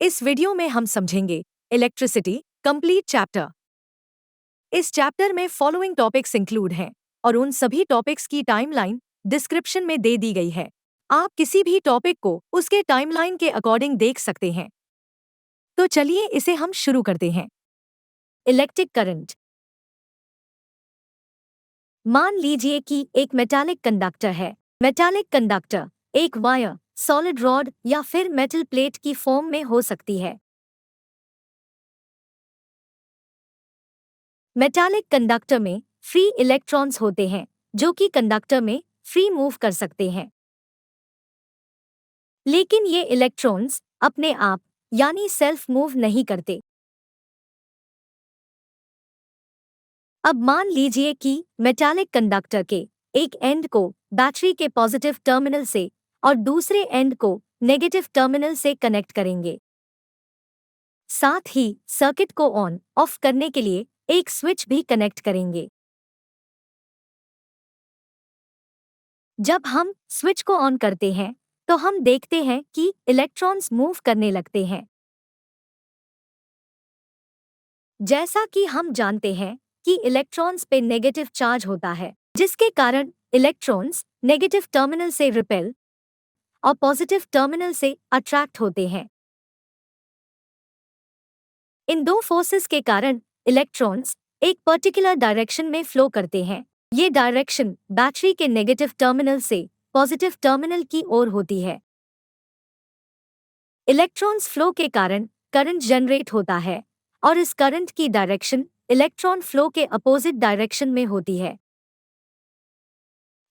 इस वीडियो में हम समझेंगे इलेक्ट्रिसिटी कंप्लीट चैप्टर। इस चैप्टर में फॉलोइंग टॉपिक्स इंक्लूड हैं और उन सभी टॉपिक्स की टाइमलाइन डिस्क्रिप्शन में दे दी गई है। आप किसी भी टॉपिक को उसके टाइमलाइन के अकॉर्डिंग देख सकते हैं। तो चलिए इसे हम शुरू करते हैं। Electric current. मान लीजिए कि एक मेटालिक कंडक्टर है। मेटालिक कंडक्टर एक वायर, सॉलिड रॉड या फिर मेटल प्लेट की फॉर्म में हो सकती है। मेटालिक कंडक्टर में फ्री इलेक्ट्रॉन्स होते हैं जो कि कंडक्टर में फ्री मूव कर सकते हैं। लेकिन ये इलेक्ट्रॉन्स अपने आप यानी सेल्फ मूव नहीं करते। अब मान लीजिए कि मेटालिक कंडक्टर के एक एंड को बैटरी के पॉजिटिव टर्मिनल से और दूसरे एंड को नेगेटिव टर्मिनल से कनेक्ट करेंगे। साथ ही सर्किट को ऑन ऑफ करने के लिए एक स्विच भी कनेक्ट करेंगे। जब हम स्विच को ऑन करते हैं तो हम देखते हैं कि इलेक्ट्रॉन्स मूव करने लगते हैं। जैसा कि हम जानते हैं कि इलेक्ट्रॉन्स पे नेगेटिव चार्ज होता है, जिसके कारण इलेक्ट्रॉन्स नेगेटिव टर्मिनल से रिपेल और पॉजिटिव टर्मिनल से अट्रैक्ट होते हैं। इन दो फोर्सेस के कारण इलेक्ट्रॉन्स एक पर्टिकुलर डायरेक्शन में फ्लो करते हैं। ये डायरेक्शन बैटरी के नेगेटिव टर्मिनल से पॉजिटिव टर्मिनल की ओर होती है। इलेक्ट्रॉन्स फ्लो के कारण करंट जनरेट होता है और इस करंट की डायरेक्शन इलेक्ट्रॉन फ्लो के अपोजिट डायरेक्शन में होती है।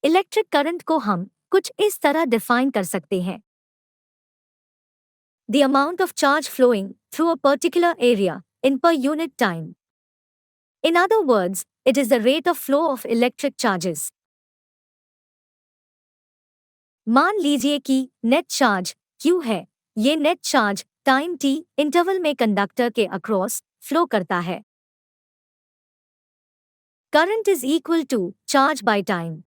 इलेक्ट्रिक करंट को हम कुछ इस तरह डिफाइन कर सकते हैं। The amount of charge flowing through a particular area in per unit time. In other words, it is the rate of flow of electric charges. मान लीजिए कि नेट चार्ज Q है। ये net charge time t interval में conductor के across flow करता है। Current is equal to charge by time.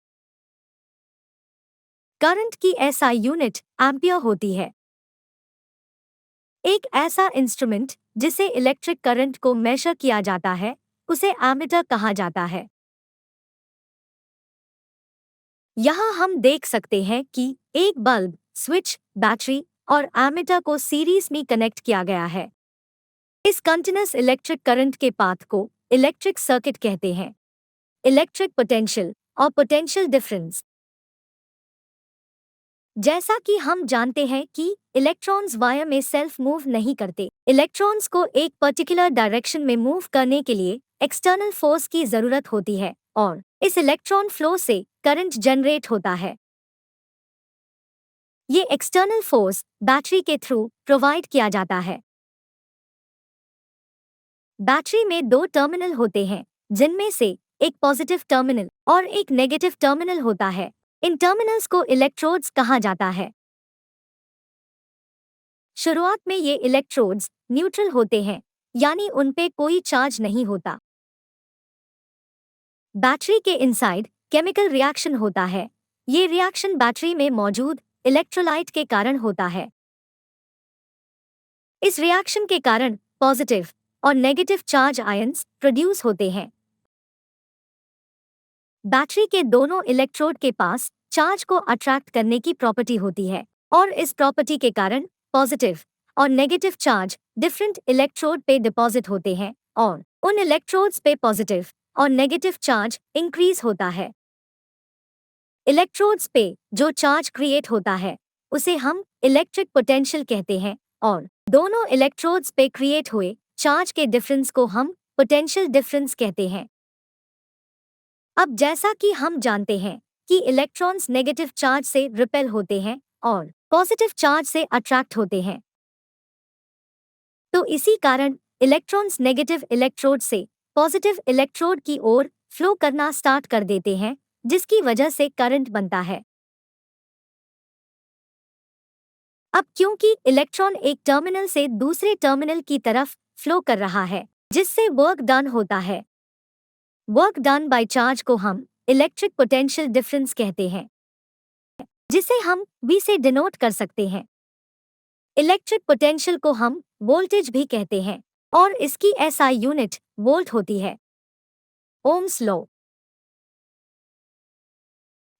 Current की SI यूनिट एम्पियर होती है। एक ऐसा इंस्ट्रूमेंट जिसे इलेक्ट्रिक करंट को मेजर किया जाता है उसे एमीटर कहा जाता है। यहाँ हम देख सकते हैं कि एक बल्ब, स्विच, बैटरी और एमीटर को सीरीज में कनेक्ट किया गया है। इस कंटीन्यूअस इलेक्ट्रिक करंट के पाथ को इलेक्ट्रिक सर्किट कहते हैं। इलेक्ट्रिक पोटेंशियल और पोटेंशियल डिफरेंस। जैसा कि हम जानते हैं कि इलेक्ट्रॉन्स वायर में सेल्फ मूव नहीं करते। इलेक्ट्रॉन्स को एक पर्टिकुलर डायरेक्शन में मूव करने के लिए एक्सटर्नल फोर्स की जरूरत होती है और इस इलेक्ट्रॉन फ्लो से करंट जनरेट होता है। ये एक्सटर्नल फोर्स बैटरी के थ्रू प्रोवाइड किया जाता है। बैटरी में दो टर्मिनल होते हैं जिनमें से एक पॉजिटिव टर्मिनल और एक नेगेटिव टर्मिनल होता है। इन टर्मिनल्स को इलेक्ट्रोड्स कहा जाता है। शुरुआत में ये इलेक्ट्रोड्स न्यूट्रल होते हैं यानी उन पे कोई चार्ज नहीं होता। बैटरी के इनसाइड केमिकल रिएक्शन होता है। ये रिएक्शन बैटरी में मौजूद इलेक्ट्रोलाइट के कारण होता है। इस रिएक्शन के कारण पॉजिटिव और नेगेटिव चार्ज आयंस प्रोड्यूस होते हैं। बैटरी के दोनों इलेक्ट्रोड के पास चार्ज को अट्रैक्ट करने की प्रॉपर्टी होती है और इस प्रॉपर्टी के कारण पॉजिटिव और नेगेटिव चार्ज डिफरेंट इलेक्ट्रोड पे डिपॉजिट होते हैं और उन इलेक्ट्रोड्स पे पॉजिटिव और नेगेटिव चार्ज इंक्रीज होता है। इलेक्ट्रोड्स पे जो चार्ज क्रिएट होता है उसे हम इलेक्ट्रिक पोटेंशियल कहते हैं और दोनों इलेक्ट्रोड्स पे क्रिएट हुए चार्ज के डिफरेंस को हम पोटेंशियल डिफरेंस कहते हैं। अब जैसा कि हम जानते हैं कि इलेक्ट्रॉन्स नेगेटिव चार्ज से रिपेल होते हैं और पॉजिटिव चार्ज से अट्रैक्ट होते हैं, तो इसी कारण इलेक्ट्रॉन्स नेगेटिव इलेक्ट्रोड से पॉजिटिव इलेक्ट्रोड की ओर फ्लो करना स्टार्ट कर देते हैं, जिसकी वजह से करंट बनता है। अब क्योंकि इलेक्ट्रॉन एक टर्मिनल से दूसरे टर्मिनल की तरफ फ्लो कर रहा है, जिससे वर्क डन होता है, वर्क डन बाय चार्ज को हम इलेक्ट्रिक पोटेंशियल डिफरेंस कहते हैं, जिसे हम V से डिनोट कर सकते हैं। इलेक्ट्रिक पोटेंशियल को हम वोल्टेज भी कहते हैं और इसकी एसआई यूनिट वोल्ट होती है। Ohm's law.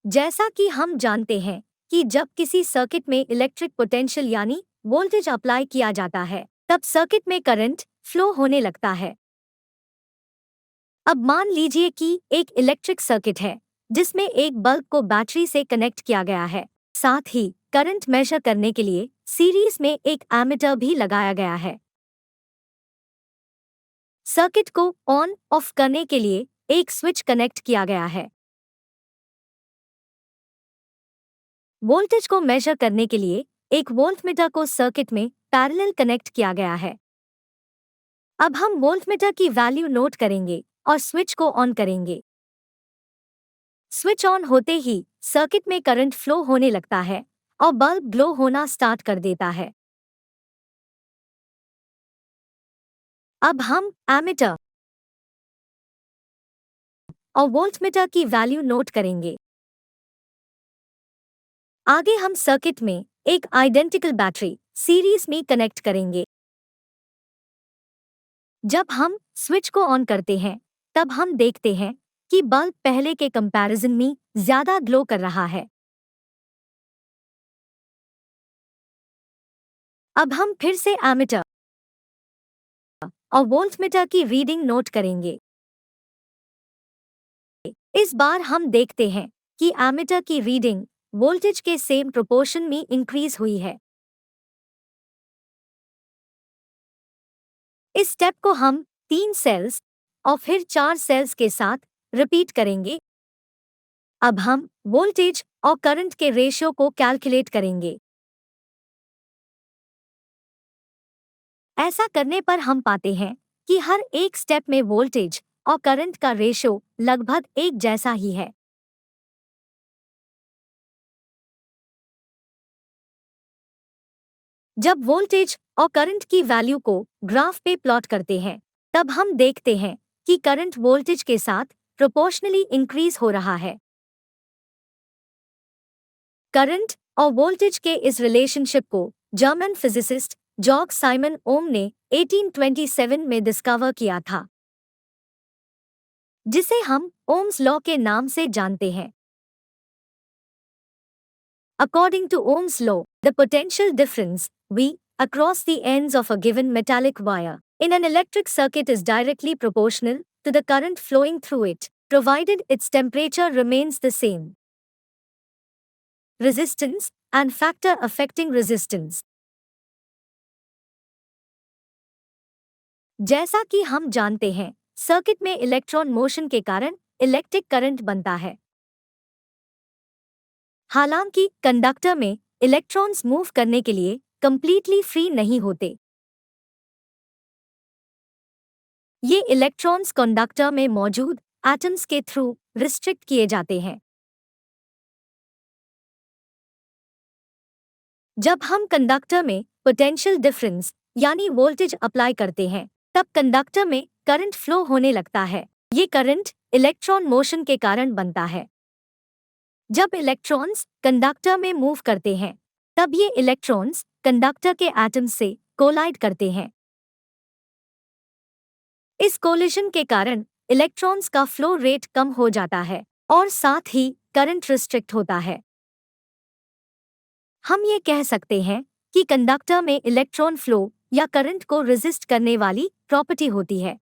जैसा कि हम जानते हैं कि जब किसी सर्किट में इलेक्ट्रिक पोटेंशियल यानी वोल्टेज अप्लाई किया जाता है तब सर्किट में करंट फ्लो होने लगता है। अब मान लीजिए कि एक इलेक्ट्रिक सर्किट है जिसमें एक बल्ब को बैटरी से कनेक्ट किया गया है। साथ ही करंट मेजर करने के लिए सीरीज में एक एमीटर भी लगाया गया है। सर्किट को ऑन ऑफ करने के लिए एक स्विच कनेक्ट किया गया है। वोल्टेज को मेजर करने के लिए एक वोल्टमीटर को सर्किट में पैरेलल कनेक्ट किया गया है। अब हम वोल्टमीटर की वैल्यू नोट करेंगे और स्विच को ऑन करेंगे। स्विच ऑन होते ही सर्किट में करंट फ्लो होने लगता है और बल्ब ग्लो होना स्टार्ट कर देता है। अब हम एमीटर और वोल्टमीटर की वैल्यू नोट करेंगे। आगे हम सर्किट में एक आइडेंटिकल बैटरी सीरीज में कनेक्ट करेंगे। जब हम स्विच को ऑन करते हैं तब हम देखते हैं कि बल्ब पहले के कंपैरिजन में ज्यादा ग्लो कर रहा है। अब हम फिर से एमीटर और वोल्टमीटर की रीडिंग नोट करेंगे। इस बार हम देखते हैं कि एमीटर की रीडिंग वोल्टेज के सेम प्रोपोर्शन में इंक्रीज हुई है। इस स्टेप को हम 3 सेल्स और फिर 4 सेल्स के साथ रिपीट करेंगे। अब हम वोल्टेज और करंट के रेशियो को कैलकुलेट करेंगे। ऐसा करने पर हम पाते हैं कि हर एक स्टेप में वोल्टेज और करंट का रेशियो लगभग एक जैसा ही है। जब वोल्टेज और करंट की वैल्यू को ग्राफ पे प्लॉट करते हैं तब हम देखते हैं कि करंट वोल्टेज के साथ प्रोपोर्शनली इंक्रीज हो रहा है। करंट और वोल्टेज के इस रिलेशनशिप को जर्मन फिजिसिस्ट जॉर्ग साइमन ओम ने 1827 में डिस्कवर किया था, जिसे हम ओम्स लॉ के नाम से जानते हैं। According to Ohm's law, the potential difference V across the ends of a given metallic wire in an electric circuit is directly proportional to the current flowing through it, provided its temperature remains the same. Resistance and factor affecting resistance. जैसा कि हम जानते हैं, circuit में electron motion के कारण electric current बनता है। हालांकि कंडक्टर में इलेक्ट्रॉन्स मूव करने के लिए कंप्लीटली फ्री नहीं होते। ये इलेक्ट्रॉन्स कंडक्टर में मौजूद एटम्स के थ्रू रिस्ट्रिक्ट किए जाते हैं। जब हम कंडक्टर में पोटेंशियल डिफरेंस यानी वोल्टेज अप्लाई करते हैं तब कंडक्टर में करंट फ्लो होने लगता है। ये करंट इलेक्ट्रॉन मोशन के कारण बनता है। जब इलेक्ट्रॉन्स कंडक्टर में मूव करते हैं तब ये इलेक्ट्रॉन्स कंडक्टर के एटम्स से कोलाइड करते हैं। इस कोलिजन के कारण इलेक्ट्रॉन्स का फ्लो रेट कम हो जाता है और साथ ही करंट रिस्ट्रिक्ट होता है। हम ये कह सकते हैं कि कंडक्टर में इलेक्ट्रॉन फ्लो या करंट को रेजिस्ट करने वाली प्रॉपर्टी होती है।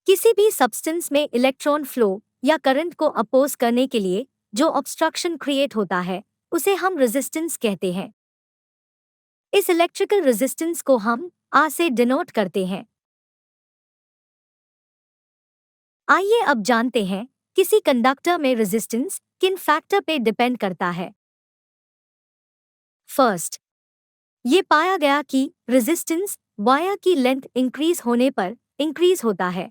किसी भी सब्सटेंस में इलेक्ट्रॉन फ्लो या करंट को अपोज करने के लिए जो ऑब्स्ट्रक्शन क्रिएट होता है उसे हम रेजिस्टेंस कहते हैं। इस इलेक्ट्रिकल रेजिस्टेंस को हम R से डिनोट करते हैं। आइए अब जानते हैं किसी कंडक्टर में रेजिस्टेंस किन फैक्टर पे डिपेंड करता है। फर्स्ट, ये पाया गया कि रेजिस्टेंस वायर की लेंथ इंक्रीज होने पर इंक्रीज होता है,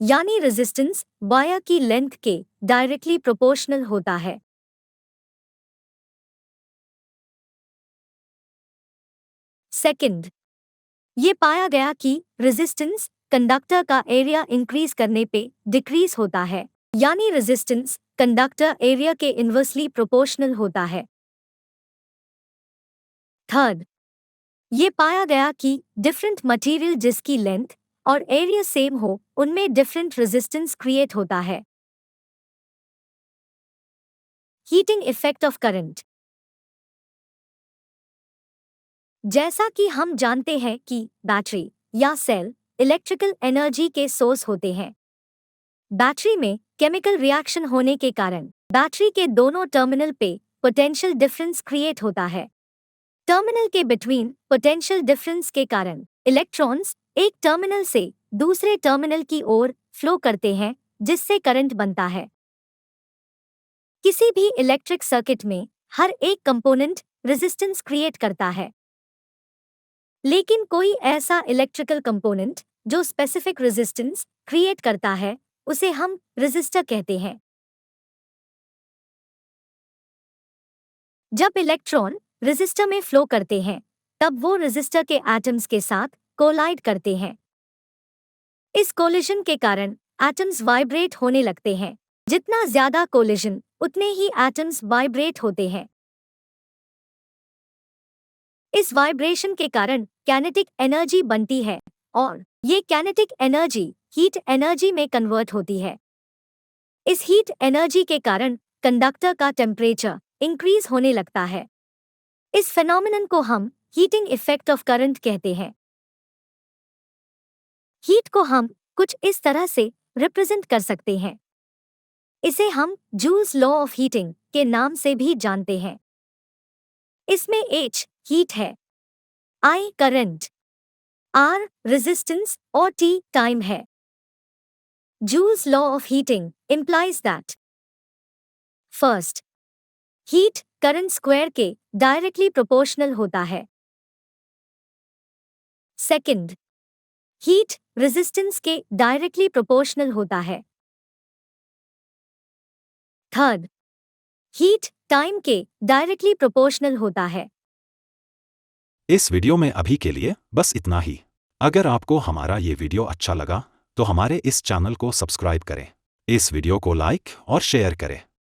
यानी रेजिस्टेंस वायर की लेंथ के डायरेक्टली प्रोपोर्शनल होता है। सेकंड, ये पाया गया कि रेजिस्टेंस कंडक्टर का एरिया इंक्रीज करने पे डिक्रीज होता है, यानी रेजिस्टेंस कंडक्टर एरिया के इन्वर्सली प्रोपोर्शनल होता है। थर्ड, ये पाया गया कि डिफरेंट मटेरियल जिसकी लेंथ और एरिया सेम हो उनमें डिफरेंट रेजिस्टेंस क्रिएट होता है। Heating effect of current. जैसा कि हम जानते हैं कि बैटरी या सेल इलेक्ट्रिकल एनर्जी के सोर्स होते हैं। बैटरी में केमिकल रिएक्शन होने के कारण बैटरी के दोनों टर्मिनल पे पोटेंशियल डिफरेंस क्रिएट होता है। टर्मिनल के बिटवीन पोटेंशियल डिफरेंस के कारण इलेक्ट्रॉन्स एक टर्मिनल से दूसरे टर्मिनल की ओर फ्लो करते हैं जिससे करंट बनता है। किसी भी इलेक्ट्रिक सर्किट में हर एक कंपोनेंट रेजिस्टेंस क्रिएट करता है, लेकिन कोई ऐसा इलेक्ट्रिकल कंपोनेंट जो स्पेसिफिक रेजिस्टेंस क्रिएट करता है उसे हम रेजिस्टर कहते हैं। जब इलेक्ट्रॉन रेजिस्टर में फ्लो करते हैं तब वो रेजिस्टर के एटम्स के साथ कोलाइड करते हैं। इस कोलिजन के कारण एटम्स वाइब्रेट होने लगते हैं। जितना ज्यादा कोलिजन उतने ही एटम्स वाइब्रेट होते हैं। इस वाइब्रेशन के कारण काइनेटिक एनर्जी बनती है और ये काइनेटिक एनर्जी हीट एनर्जी में कन्वर्ट होती है। इस हीट एनर्जी के कारण कंडक्टर का टेम्परेचर इंक्रीज होने लगता है। इस फेनोमेनन को हम हीटिंग इफेक्ट ऑफ करंट कहते हैं। हीट को हम कुछ इस तरह से रिप्रेजेंट कर सकते हैं। इसे हम जूल्स लॉ ऑफ हीटिंग के नाम से भी जानते हैं। इसमें H हीट है, I करंट, R रेजिस्टेंस और T टाइम है। Joules law of heating implies that first, heat current square के डायरेक्टली प्रोपोर्शनल होता है। सेकंड, हीट रेजिस्टेंस के डायरेक्टली प्रोपोर्शनल होता है। थर्ड, हीट टाइम के डायरेक्टली प्रोपोर्शनल होता है। इस वीडियो में अभी के लिए बस इतना ही। अगर आपको हमारा ये वीडियो अच्छा लगा तो हमारे इस चैनल को सब्सक्राइब करें, इस वीडियो को लाइक और शेयर करें।